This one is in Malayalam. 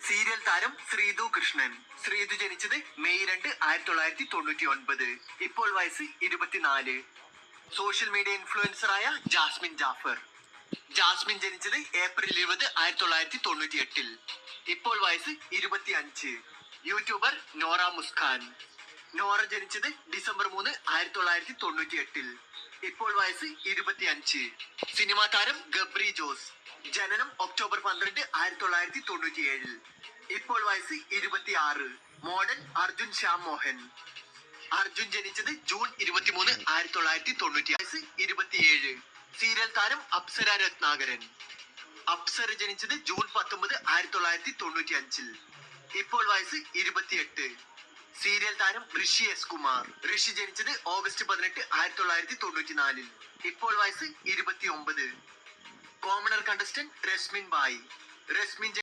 സീരിയൽ താരം ശ്രീതു കൃഷ്ണൻ. ശ്രീതു ജനിച്ചത് മെയ് 2, 1999. ഇപ്പോൾ വയസ്സ് 24. സോഷ്യൽ മീഡിയ ഇൻഫ്ലുവൻസറായ ജാസ്മിൻ ജാഫർ. ജാസ്മിൻ ജനിച്ചത് ഏപ്രിൽ 20, 1998. ഇപ്പോൾ വയസ്സ് 25. യൂട്യൂബർ നോറ മുസ്കാൻ. നോറ ജനിച്ചത് ഡിസംബർ 3, 1998. ഇപ്പോൾ വയസ്സ് 25. സിനിമാ താരം ഗബ്രി ജോസ്. ജനനം ഒക്ടോബർ 12, 1997. ഇപ്പോൾ വയസ്സ് 26. മോഡൽ അർജുൻ ശ്യാം മോഹൻ. അർജുൻ ജനിച്ചത് ജൂൺ 23, 1990. വയസ്സ് 27. സീരിയൽ താരം അപ്സര രത്നാകരൻ. അപ്സര ജനിച്ചത് ജൂൺ 19, 1995. ഇപ്പോൾ വയസ്സ് 28. സീരിയൽ താരം ഋഷി എസ് കുമാർ. ഋഷി ജനിച്ചത് ഓഗസ്റ്റ് 18, 1994. ഇപ്പോൾ വയസ്സ് 29. കോമണർ കണ്ടസ്റ്റന്റ് രസ്മിൻ ബായി. രസ്മിൻ